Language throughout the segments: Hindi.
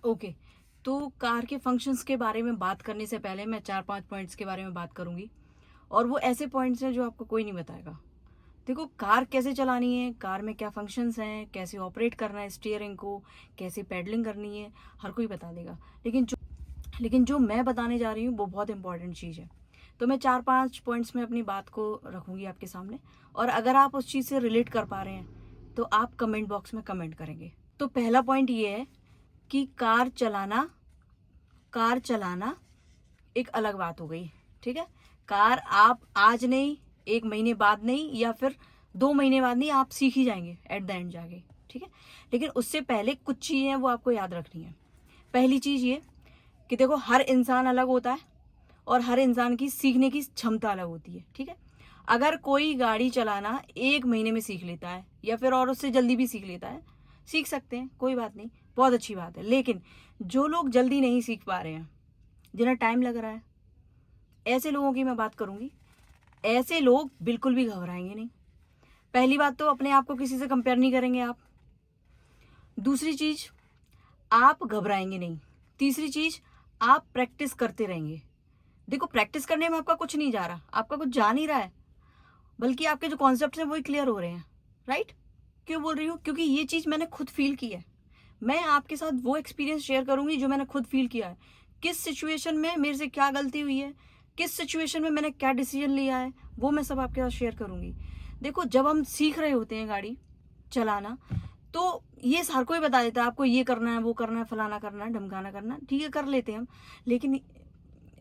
ओके, तो कार के फंक्शंस के बारे में बात करने से पहले मैं 4-5 पॉइंट्स के बारे में बात करूँगी और वो ऐसे पॉइंट्स हैं जो आपको कोई नहीं बताएगा। देखो, कार कैसे चलानी है, कार में क्या फंक्शंस हैं, कैसे ऑपरेट करना है स्टीयरिंग को, कैसे पैडलिंग करनी है, हर कोई बता देगा। लेकिन जो मैं बताने जा रही हूँ वो बहुत इंपॉर्टेंट चीज़ है। तो मैं 4-5 पॉइंट्स में अपनी बात को रखूँगी आपके सामने, और अगर आप उस चीज़ से रिलेट कर पा रहे हैं तो आप कमेंट बॉक्स में कमेंट करेंगे। तो पहला पॉइंट ये है कि कार चलाना एक अलग बात हो गई। ठीक है, कार आप आज नहीं, 1 महीने बाद नहीं, या फिर 2 महीने बाद नहीं, आप सीख ही जाएंगे एट द एंड जाके। ठीक है, लेकिन उससे पहले कुछ चीज़ें वो आपको याद रखनी है। पहली चीज़ ये कि देखो, हर इंसान अलग होता है और हर इंसान की सीखने की क्षमता अलग होती है। ठीक है, अगर कोई गाड़ी चलाना 1 महीने में सीख लेता है या फिर और उससे जल्दी भी सीख लेता है, सीख सकते हैं, कोई बात नहीं, बहुत अच्छी बात है। लेकिन जो लोग जल्दी नहीं सीख पा रहे हैं, जिन्हें टाइम लग रहा है, ऐसे लोगों की मैं बात करूंगी। ऐसे लोग बिल्कुल भी घबराएंगे नहीं। पहली बात तो अपने आप को किसी से कंपेयर नहीं करेंगे आप। दूसरी चीज, आप घबराएंगे नहीं। तीसरी चीज, आप प्रैक्टिस करते रहेंगे। देखो, प्रैक्टिस करने में आपका कुछ नहीं जा रहा, आपका कुछ जा नहीं रहा है, बल्कि आपके जो कॉन्सेप्ट हैं वही क्लियर हो रहे हैं। राइट? क्यों बोल रही हूँ? क्योंकि ये चीज मैंने खुद फील की है। मैं आपके साथ वो एक्सपीरियंस शेयर करूंगी जो मैंने खुद फील किया है। किस सिचुएशन में मेरे से क्या गलती हुई है, किस सिचुएशन में मैंने क्या डिसीजन लिया है, वो मैं सब आपके साथ शेयर करूंगी। देखो, जब हम सीख रहे होते हैं गाड़ी चलाना, तो ये हर कोई बता देता है आपको ये करना है, वो करना है, फलाना करना है, ढमकाना करना है। ठीक है, कर लेते हैं हम। लेकिन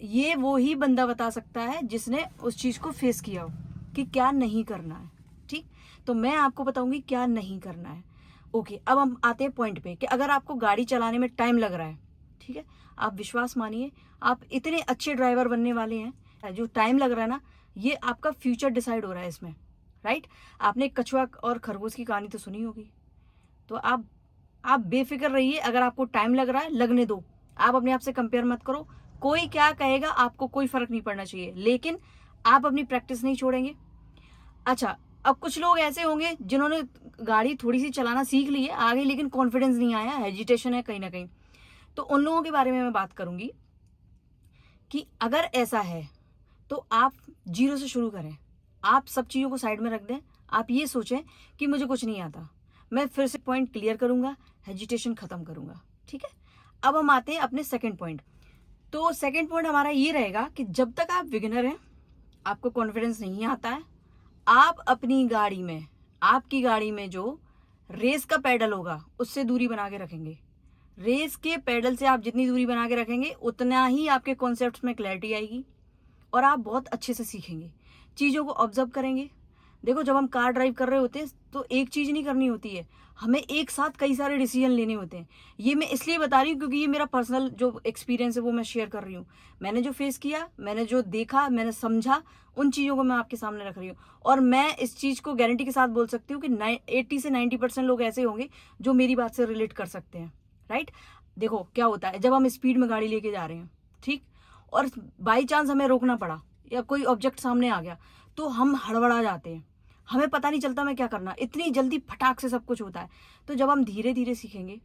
ये वो ही बंदा बता सकता है जिसने उस चीज को फेस किया हो कि क्या नहीं करना है। ठीक, तो मैं आपको बताऊंगी क्या नहीं करना है। ओके, अब हम आते हैं पॉइंट पे कि अगर आपको गाड़ी चलाने में टाइम लग रहा है, ठीक है, आप विश्वास मानिए, आप इतने अच्छे ड्राइवर बनने वाले हैं। जो टाइम लग रहा है ना, ये आपका फ्यूचर डिसाइड हो रहा है इसमें। राइट? आपने कछुआ और खरगोश की कहानी तो सुनी होगी। तो आप बेफिक्र रहिए, अगर आपको टाइम लग रहा है लगने दो। आप अपने आप से कंपेयर मत करो। कोई क्या कहेगा आपको कोई फर्क नहीं पड़ना चाहिए, लेकिन आप अपनी प्रैक्टिस नहीं छोड़ेंगे। अच्छा, अब कुछ लोग ऐसे होंगे जिन्होंने गाड़ी थोड़ी सी चलाना सीख ली है आगे, लेकिन कॉन्फिडेंस नहीं आया, हेजिटेशन है कहीं ना कहीं। तो उन लोगों के बारे में मैं बात करूंगी कि अगर ऐसा है तो आप जीरो से शुरू करें। आप सब चीज़ों को साइड में रख दें। आप ये सोचें कि मुझे कुछ नहीं आता, मैं फिर से पॉइंट क्लियर करूंगा, हेजिटेशन खत्म करूंगा। ठीक है, अब हम आते हैं अपने सेकंड पॉइंट। तो सेकंड पॉइंट हमारा ये रहेगा कि जब तक आप बिगिनर हैं, आपको कॉन्फिडेंस नहीं आता है, आप अपनी गाड़ी में, आपकी गाड़ी में जो रेस का पैडल होगा उससे दूरी बना के रखेंगे। रेस के पैडल से आप जितनी दूरी बना के रखेंगे उतना ही आपके कॉन्सेप्ट्स में क्लैरिटी आएगी और आप बहुत अच्छे से सीखेंगे, चीज़ों को ऑब्जर्व करेंगे। देखो, जब हम कार ड्राइव कर रहे होते हैं तो एक चीज़ नहीं करनी होती है, हमें एक साथ कई सारे डिसीजन लेने होते हैं। ये मैं इसलिए बता रही हूँ क्योंकि ये मेरा पर्सनल जो एक्सपीरियंस है वो मैं शेयर कर रही हूँ। मैंने जो फेस किया, मैंने जो देखा, मैंने समझा, उन चीज़ों को मैं आपके सामने रख रही हूँ। और मैं इस चीज़ को गारंटी के साथ बोल सकती हूँ कि 80 से 90% लोग ऐसे होंगे जो मेरी बात से रिलेट कर सकते हैं। राइट? देखो, क्या होता है जब हम स्पीड में गाड़ी लेके जा रहे हैं, ठीक, और बाई चांस हमें रोकना पड़ा या कोई ऑब्जेक्ट सामने आ गया, तो हम हड़बड़ा जाते हैं, हमें पता नहीं चलता मैं क्या करना, इतनी जल्दी फटाक से सब कुछ होता है। तो जब हम धीरे धीरे सीखेंगे,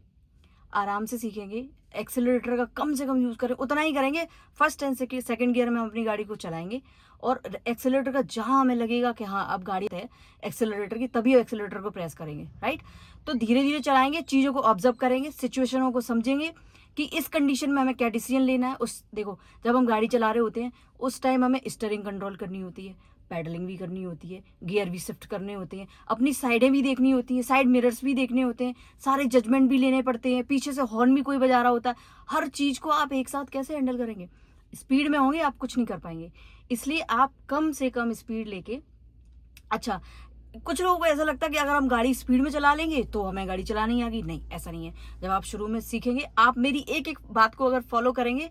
आराम से सीखेंगे, एक्सेलरेटर का कम से कम यूज़ करें, उतना ही करेंगे। फर्स्ट एंड सेकंड गियर में हम अपनी गाड़ी को चलाएंगे और एक्सेलरेटर का जहां हमें लगेगा कि हाँ अब गाड़ी है एक्सेलरेटर की, तभी एक्सेलरेटर को प्रेस करेंगे। राइट? तो धीरे धीरे चलाएंगे, चीज़ों को ऑब्जर्व करेंगे, सिचुएशनों को समझेंगे कि इस कंडीशन में हमें क्या डिसीजन लेना है। देखो, जब हम गाड़ी चला रहे होते हैं उस टाइम हमें स्टीयरिंग कंट्रोल करनी होती है, पैडलिंग भी करनी होती है, गियर भी शिफ्ट करने होते हैं, अपनी साइडें भी देखनी होती हैं, साइड मिरर्स भी देखने होते हैं, सारे जजमेंट भी लेने पड़ते हैं, पीछे से हॉर्न भी कोई बजा रहा होता है। हर चीज़ को आप एक साथ कैसे हैंडल करेंगे? स्पीड में होंगे आप कुछ नहीं कर पाएंगे। इसलिए आप कम से कम स्पीड लेके, अच्छा, कुछ लोगों को ऐसा लगता है कि अगर हम गाड़ी स्पीड में चला लेंगे तो हमें गाड़ी चलानी आ गई। नहीं, ऐसा नहीं है। जब आप शुरू में सीखेंगे, आप मेरी एक एक बात को अगर फॉलो करेंगे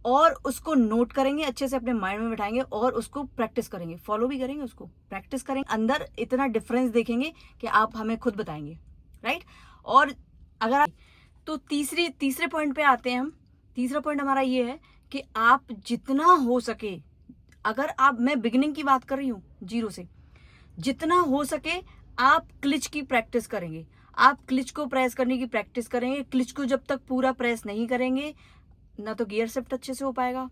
और उसको नोट करेंगे, अच्छे से अपने माइंड में बिठाएंगे और उसको प्रैक्टिस करेंगे, फॉलो भी करेंगे, उसको प्रैक्टिस करेंगे, अंदर इतना डिफरेंस देखेंगे कि आप हमें खुद बताएंगे। राइट? और अगर तो तीसरे पॉइंट पे आते हैं हम। तीसरा पॉइंट हमारा ये है कि आप जितना हो सके, अगर मैं बिगिनिंग की बात कर रही हूँ, जीरो से, जितना हो सके आप क्लिच की प्रैक्टिस करेंगे। आप क्लिच को प्रेस करने की प्रैक्टिस करेंगे। क्लिच को जब तक पूरा प्रेस नहीं करेंगे ना तो गियर शिफ्ट अच्छे से हो पाएगा,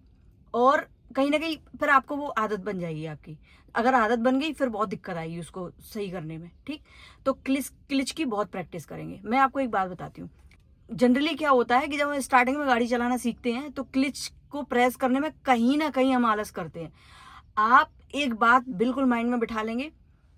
और कहीं ना कहीं फिर आपको वो आदत बन जाएगी आपकी। अगर आदत बन गई फिर बहुत दिक्कत आएगी उसको सही करने में, ठीक। तो क्लिच की बहुत प्रैक्टिस करेंगे। मैं आपको एक बात बताती हूँ, जनरली क्या होता है कि जब हम स्टार्टिंग में गाड़ी चलाना सीखते हैं तो क्लिच को प्रेस करने में कहीं ना कहीं हम आलस करते हैं। आप एक बात बिल्कुल माइंड में बिठा लेंगे,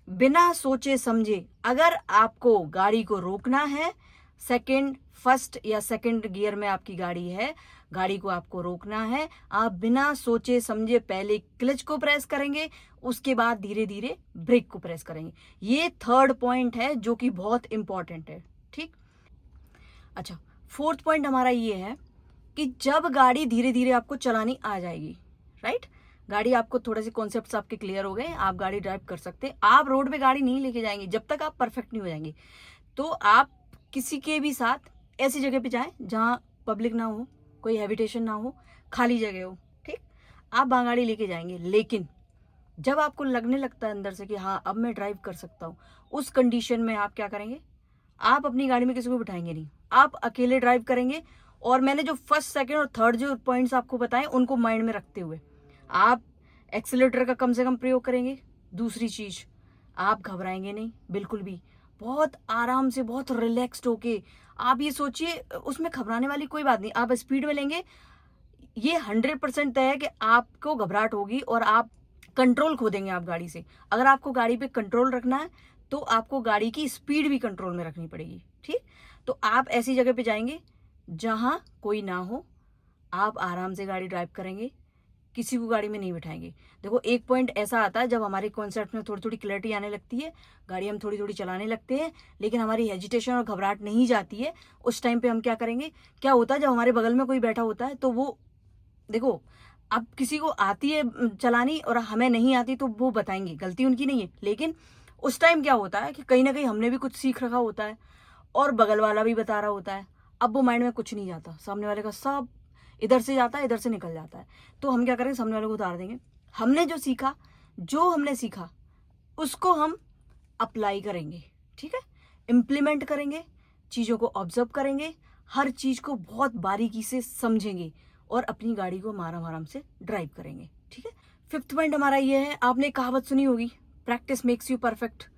बिना सोचे समझे अगर आपको गाड़ी को रोकना है, फर्स्ट या सेकंड गियर में आपकी गाड़ी है, गाड़ी को आपको रोकना है, आप बिना सोचे समझे पहले क्लच को प्रेस करेंगे, उसके बाद धीरे धीरे ब्रेक को प्रेस करेंगे। ये थर्ड पॉइंट है जो कि बहुत इंपॉर्टेंट है, ठीक। अच्छा, फोर्थ पॉइंट हमारा ये है कि जब गाड़ी धीरे धीरे आपको चलानी आ जाएगी, राइट, गाड़ी आपको थोड़े से कॉन्सेप्ट्स आपके क्लियर हो गए, आप गाड़ी ड्राइव कर सकते हैं। आप रोड पे गाड़ी नहीं लेके जाएंगे जब तक आप परफेक्ट नहीं हो जाएंगे। तो आप किसी के भी साथ ऐसी जगह पे जाएं जहां पब्लिक ना हो, कोई हैबिटेशन ना हो, खाली जगह हो, ठीक। आप वहां गाड़ी लेके जाएंगे, लेकिन जब आपको लगने लगता है अंदर से कि हाँ अब मैं ड्राइव कर सकता हूँ, उस कंडीशन में आप क्या करेंगे, आप अपनी गाड़ी में किसी को बिठाएंगे नहीं, आप अकेले ड्राइव करेंगे। और मैंने जो फर्स्ट सेकंड और थर्ड जो पॉइंट्स आपको बताए उनको माइंड में रखते हुए आप एक्सीलरेटर का कम से कम प्रयोग करेंगे। दूसरी चीज, आप घबराएंगे नहीं बिल्कुल भी, बहुत आराम से, बहुत रिलैक्स्ड होके आप ये सोचिए, उसमें घबराने वाली कोई बात नहीं। आप स्पीड में लेंगे, ये 100% तय है कि आपको घबराहट होगी और आप कंट्रोल खो देंगे आप गाड़ी से। अगर आपको गाड़ी पे कंट्रोल रखना है तो आपको गाड़ी की स्पीड भी कंट्रोल में रखनी पड़ेगी, ठीक। तो आप ऐसी जगह पे जाएंगे जहां कोई ना हो, आप आराम से गाड़ी ड्राइव करेंगे, किसी को गाड़ी में नहीं बिठाएंगे। देखो, एक पॉइंट ऐसा आता है जब हमारे कॉन्सेप्ट में थोड़ी थोड़ी क्लैरिटी आने लगती है, गाड़ी हम थोड़ी थोड़ी चलाने लगते हैं, लेकिन हमारी हेजिटेशन और घबराहट नहीं जाती है। उस टाइम पे हम क्या करेंगे, क्या होता है जब हमारे बगल में कोई बैठा होता है तो वो, देखो, अब किसी को आती है चलानी और हमें नहीं आती तो वो बताएंगे, गलती उनकी नहीं है, लेकिन उस टाइम क्या होता है कि कहीं ना कहीं हमने भी कुछ सीख रखा होता है और बगल वाला भी बता रहा होता है। अब वो माइंड में कुछ नहीं जाता, सामने वाले का सब इधर से जाता है, इधर से निकल जाता है। तो हम क्या करेंगे, सामने वाले को उतार देंगे। हमने जो हमने सीखा उसको हम अप्लाई करेंगे, ठीक है, इम्प्लीमेंट करेंगे, चीज़ों को ऑब्जर्व करेंगे, हर चीज़ को बहुत बारीकी से समझेंगे और अपनी गाड़ी को आराम आराम से ड्राइव करेंगे, ठीक है। फिफ्थ पॉइंट हमारा ये है, आपने कहावत सुनी होगी, प्रैक्टिस मेक्स यू परफेक्ट।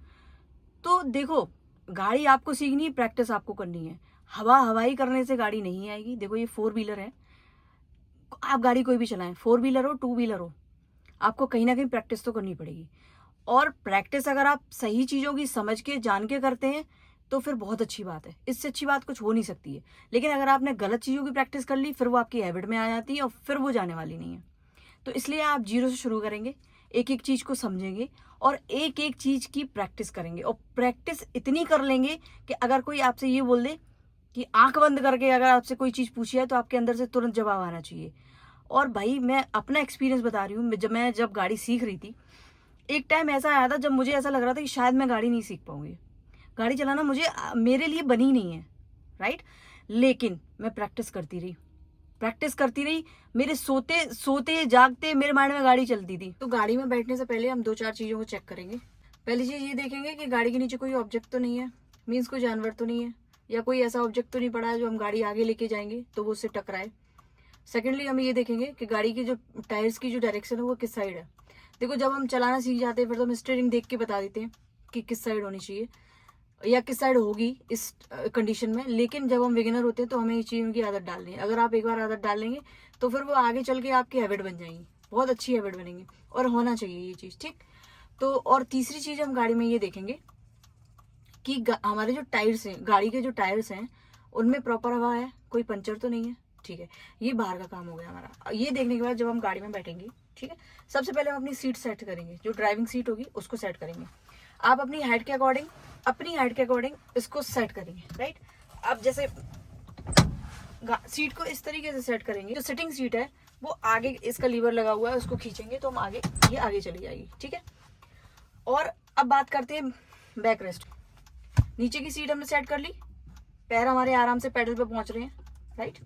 तो देखो, गाड़ी आपको सीखनी है, प्रैक्टिस आपको करनी है। हवाई करने से गाड़ी नहीं आएगी। देखो, ये 4 व्हीलर है, आप गाड़ी कोई भी चलाएं, 4 व्हीलर हो 2 व्हीलर हो, आपको कहीं ना कहीं प्रैक्टिस तो करनी पड़ेगी। और प्रैक्टिस अगर आप सही चीज़ों की समझ के जान के करते हैं तो फिर बहुत अच्छी बात है, इससे अच्छी बात कुछ हो नहीं सकती है। लेकिन अगर आपने गलत चीज़ों की प्रैक्टिस कर ली फिर वो आपकी हैबिट में आ जाती है और फिर वो जाने वाली नहीं है। तो इसलिए आप जीरो से शुरू करेंगे, एक एक चीज़ को समझेंगे और एक एक चीज़ की प्रैक्टिस करेंगे। और प्रैक्टिस इतनी कर लेंगे कि अगर कोई आपसे ये बोल दे कि आंख बंद करके अगर आपसे कोई चीज़ पूछी है तो आपके अंदर से तुरंत जवाब आना चाहिए। और भाई, मैं अपना एक्सपीरियंस बता रही हूँ, जब गाड़ी सीख रही थी, एक टाइम ऐसा आया था जब मुझे ऐसा लग रहा था कि शायद मैं गाड़ी नहीं सीख पाऊंगी, गाड़ी चलाना मेरे लिए बनी नहीं है, राइट। लेकिन मैं प्रैक्टिस करती रही, मेरे सोते जागते मेरे माइंड में गाड़ी चलती थी। तो गाड़ी में बैठने से पहले हम 2-4 चीज़ों को चेक करेंगे। पहली चीज़ ये देखेंगे कि गाड़ी के नीचे कोई ऑब्जेक्ट तो नहीं है, मीन्स कोई जानवर तो नहीं है, या कोई ऐसा ऑब्जेक्ट तो नहीं पड़ा है जो हम गाड़ी आगे लेके जाएंगे तो वो उससे टकराए। सेकेंडली हम ये देखेंगे कि गाड़ी की जो टायर्स की जो डायरेक्शन है वो किस साइड है। देखो, जब हम चलाना सीख जाते हैं फिर तो हम स्टीयरिंग देख के बता देते हैं कि किस साइड होनी चाहिए या किस साइड होगी इस कंडीशन में। लेकिन जब हम बिगिनर होते हैं तो हमें इस चीज़ की आदत डालनी है। अगर आप एक बार आदत डाल लेंगे तो फिर वो आगे चल के आपकी हैबिट बन जाएंगी, बहुत अच्छी हैबिट बनेंगी, और होना चाहिए ये चीज़, ठीक। तो और तीसरी चीज़ हम गाड़ी में ये देखेंगे कि हमारे जो टायर्स हैं, गाड़ी के जो टायर्स हैं, उनमें प्रॉपर हवा है, कोई पंचर तो नहीं है, ठीक है। ये बाहर का काम हो गया हमारा। ये देखने के बाद जब हम गाड़ी में बैठेंगे, ठीक है, सबसे पहले हम अपनी सीट सेट करेंगे, जो ड्राइविंग सीट होगी उसको सेट करेंगे। आप अपनी हाइट के अकॉर्डिंग इसको सेट करेंगे, राइट। आप जैसे सीट को इस तरीके से सेट करेंगे, जो सिटिंग सीट है वो आगे, इसका लीवर लगा हुआ है, उसको खींचेंगे तो हम आगे, ये आगे चली जाएगी, ठीक है। और अब बात करते हैं बैक रेस्ट। नीचे की सीट हमने सेट कर ली, पैर हमारे आराम से पेडल पे पहुंच रहे हैं, राइट।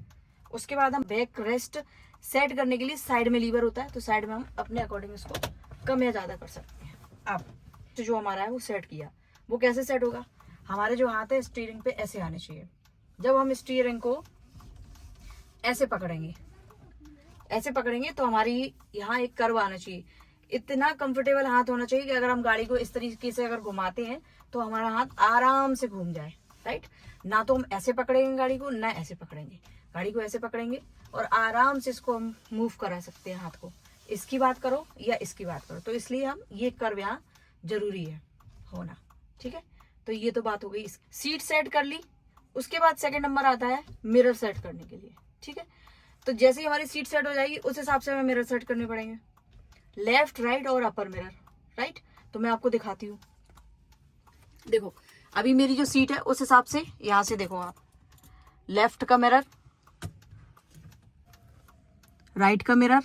उसके बाद हम बैक रेस्ट सेट करने के लिए साइड में लीवर होता है, तो साइड में हम अपने अकॉर्डिंग इसको कम या ज़्यादा कर सकते हैं। अब जो हमारा है वो सेट किया, वो कैसे सेट होगा, हमारे जो हाथ है स्टीयरिंग पे ऐसे आने चाहिए। जब हम स्टीयरिंग को ऐसे पकड़ेंगे तो हमारी यहाँ एक कर्व आना चाहिए। इतना कंफर्टेबल हाथ होना चाहिए कि अगर हम गाड़ी को इस तरीके से अगर घुमाते हैं तो हमारा हाथ आराम से घूम जाए, राइट। ना तो हम ऐसे पकड़ेंगे गाड़ी को, ना ऐसे पकड़ेंगे गाड़ी को, ऐसे पकड़ेंगे और आराम से इसको हम मूव करा सकते हैं हाथ को। इसकी बात करो या इसकी बात करो, तो इसलिए हम ये कर्व यहाँ जरूरी है होना, ठीक है। तो ये तो बात हो गई। सीट सेट कर ली, उसके बाद सेकंड नंबर आता है मिरर सेट करने के लिए, ठीक है। तो जैसे ही हमारी सीट सेट हो जाएगी उस हिसाब से हमें मिरर सेट करने पड़ेंगे, लेफ्ट राइट और अपर मिरर, राइट। तो मैं आपको दिखाती हूँ। देखो अभी मेरी जो सीट है उस हिसाब से यहां से देखो आप, लेफ्ट का मिरर, राइट का मिरर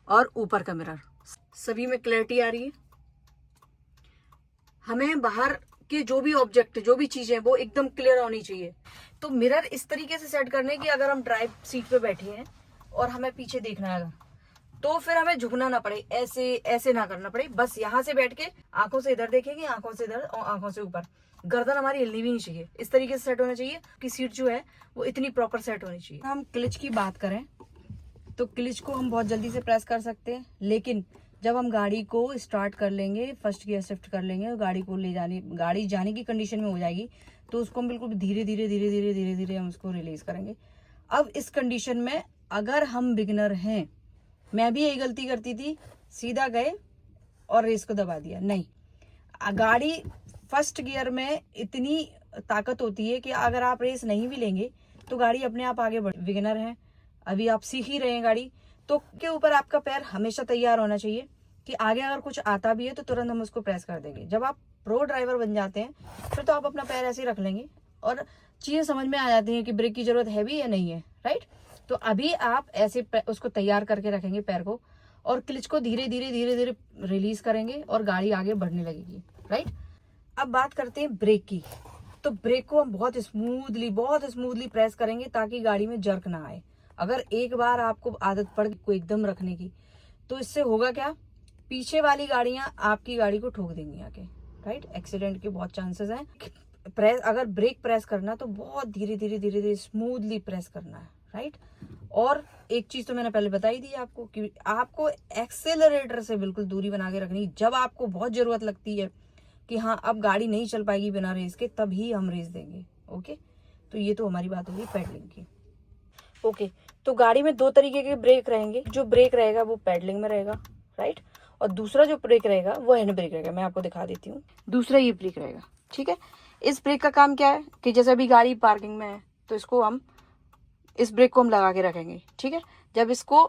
और ऊपर का मिरर, सभी में क्लैरिटी आ रही है। हमें बाहर के जो भी ऑब्जेक्ट, जो भी चीजें वो एकदम क्लियर होनी चाहिए। तो मिरर इस तरीके से सेट करने की, अगर हम ड्राइव सीट पे बैठे हैं और हमें पीछे देखना है तो फिर हमें झुकना ना पड़े, ऐसे ना करना पड़े। बस यहाँ से बैठ के आंखों से इधर देखेंगे, आंखों से इधर और आंखों से ऊपर। गर्दन हमारी हिलनी भी नहीं चाहिए, इस तरीके से सेट होना चाहिए कि सीट जो है वो इतनी प्रॉपर सेट होनी चाहिए। हम क्लिच की बात करें तो क्लिच को हम बहुत जल्दी से प्रेस कर सकते हैं, लेकिन जब हम गाड़ी को स्टार्ट कर लेंगे, फर्स्ट गियर शिफ्ट कर लेंगे और गाड़ी जाने की कंडीशन में हो जाएगी, तो उसको हम बिल्कुल धीरे धीरे हम उसको रिलीज करेंगे। अब इस कंडीशन में अगर हम बिगिनर हैं, मैं भी यही गलती करती थी, सीधा गए और रेस को दबा दिया। नहीं, गाड़ी फर्स्ट गियर में इतनी ताकत होती है कि अगर आप रेस नहीं भी लेंगे तो गाड़ी अपने आप आगे बढ़। बिगिनर हैं, अभी आप सीख ही रहे हैं गाड़ी, तो के ऊपर आपका पैर हमेशा तैयार होना चाहिए कि आगे अगर कुछ आता भी है तो तुरंत हम उसको प्रेस कर देंगे। जब आप प्रो ड्राइवर बन जाते हैं फिर तो आप अपना पैर ऐसे ही रख लेंगे और चीजें समझ में आ जाती हैं कि ब्रेक की जरूरत है भी या नहीं है, राइट। तो अभी आप ऐसे उसको तैयार करके रखेंगे पैर को, और क्लिच को धीरे धीरे रिलीज करेंगे और गाड़ी आगे बढ़ने लगेगी, राइट। अब बात करते हैं ब्रेक की। तो ब्रेक को हम बहुत स्मूथली प्रेस करेंगे ताकि गाड़ी में जर्क ना आए। अगर एक बार आपको आदत पड़ गई को एकदम रखने की, तो इससे होगा क्या, पीछे वाली गाड़ियां आपकी गाड़ी को ठोक देंगी आके, राइट। एक्सीडेंट के बहुत चांसेस हैं। अगर ब्रेक प्रेस करना तो बहुत धीरे स्मूथली प्रेस करना है, राइट। और एक चीज तो मैंने पहले बताई थी आपको कि आपको एक्सेलरेटर से बिल्कुल दूरी बना के रखनी। जब आपको बहुत जरूरत लगती है कि हाँ अब गाड़ी नहीं चल पाएगी बिना रेस के, तभी हम रेस देंगे, ओके। तो ये तो हमारी बात होगी पैडलिंग की, ओके। तो गाड़ी में दो तरीके के ब्रेक रहेंगे। जो ब्रेक रहेगा वो पैडलिंग में रहेगा, राइट, और दूसरा जो ब्रेक रहेगा वो हैंड ब्रेक रहेगा। मैं आपको दिखा देती हूँ। दूसरा ये ब्रेक रहेगा, ठीक है। इस ब्रेक का काम क्या है कि जैसे अभी गाड़ी पार्किंग में है तो इस ब्रेक को हम लगा के रखेंगे, ठीक है। जब इसको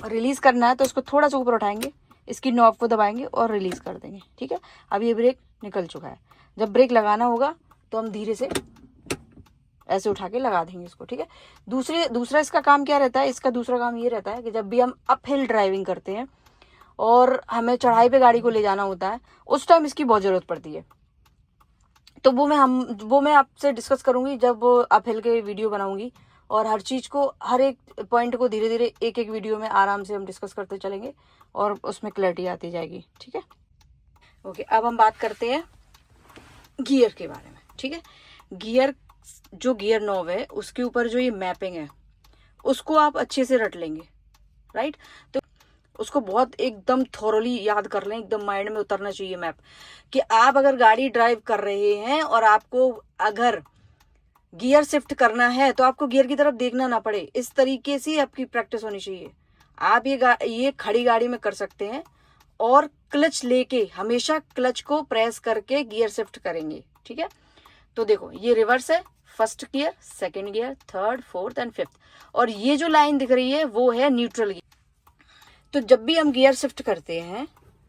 रिलीज करना है तो इसको थोड़ा सा ऊपर उठाएंगे, इसकी नॉब को दबाएंगे और रिलीज कर देंगे, ठीक है। अब ये ब्रेक निकल चुका है। जब ब्रेक लगाना होगा तो हम धीरे से ऐसे उठा के लगा देंगे इसको, ठीक है। दूसरा इसका काम क्या रहता है, इसका दूसरा काम ये रहता है कि जब भी हम अप हिल ड्राइविंग करते हैं और हमें चढ़ाई पे गाड़ी को ले जाना होता है, उस टाइम इसकी बहुत जरूरत पड़ती है। तो वो मैं आपसे डिस्कस करूंगी जब अप हिल के वीडियो बनाऊंगी, और हर चीज को, हर एक पॉइंट को धीरे धीरे एक वीडियो में आराम से हम डिस्कस करते चलेंगे और उसमें क्लैरिटी आती जाएगी, ठीक है। ओके, अब हम बात करते हैं गियर के बारे में, ठीक है। गियर नॉब है उसके ऊपर जो ये मैपिंग है उसको आप अच्छे से रट लेंगे, राइट। तो उसको बहुत एकदम थोरली याद कर लें, एकदम माइंड में उतरना चाहिए मैप, कि आप अगर गाड़ी ड्राइव कर रहे हैं और आपको अगर गियर शिफ्ट करना है तो आपको गियर की तरफ देखना ना पड़े। इस तरीके से आपकी प्रैक्टिस होनी चाहिए। आप ये खड़ी गाड़ी में कर सकते हैं और क्लच लेके हमेशा क्लच को प्रेस करके गियर शिफ्ट करेंगे, ठीक है। तो देखो ये रिवर्स है, first gear, second gear, third, fourth and fifth, और ये जो लाइन दिख रही है वो है न्यूट्रल गियर। तो जब भी हम गियर शिफ्ट करते हैं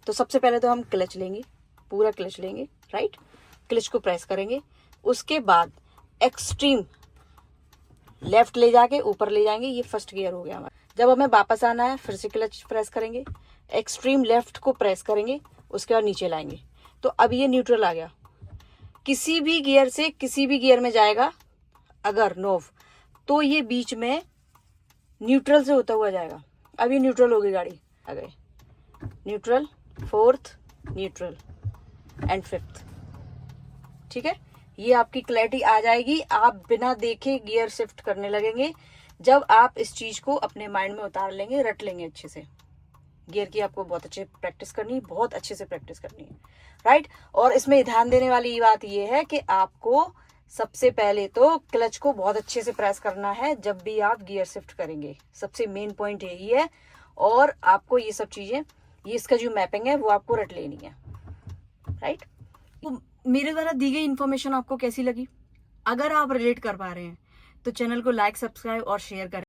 तो सबसे पहले तो हम क्लच लेंगे, पूरा क्लच लेंगे, राइट। क्लच को प्रेस करेंगे, उसके बाद एक्सट्रीम लेफ्ट ले जाके ऊपर ले जाएंगे। ये फर्स्ट गियर हो गया हमारा। जब हमें वापस आना है फिर से क्लच प्रेस करेंगे, एक्सट्रीम लेफ्ट को प्रेस करेंगे, उसके बाद नीचे लाएंगे। तो अब ये न्यूट्रल आ गया। किसी भी गियर से किसी भी गियर में जाएगा अगर नोव, तो ये बीच में न्यूट्रल से होता हुआ जाएगा। अब ये न्यूट्रल होगी गाड़ी, आ गए neutral, fourth neutral and fifth, ठीक है, ये आपकी क्लैरिटी आ जाएगी, आप बिना देखे गियर शिफ्ट करने लगेंगे जब आप इस चीज को अपने माइंड में उतार लेंगे, रट लेंगे अच्छे से। गियर की आपको बहुत अच्छे प्रैक्टिस करनी है, बहुत अच्छे से प्रैक्टिस करनी है, राइट। और इसमें ध्यान देने वाली बात ये है कि आपको सबसे पहले तो क्लच को बहुत अच्छे से प्रेस करना है जब भी आप गियर शिफ्ट करेंगे, सबसे मेन पॉइंट यही है। और आपको ये सब चीजें, ये इसका जो मैपिंग है वो आपको रट लेनी है, राइट। तो मेरे द्वारा दी गई इन्फॉर्मेशन आपको कैसी लगी? अगर आप रिलेट कर पा रहे हैं तो चैनल को लाइक, सब्सक्राइब और शेयर करें।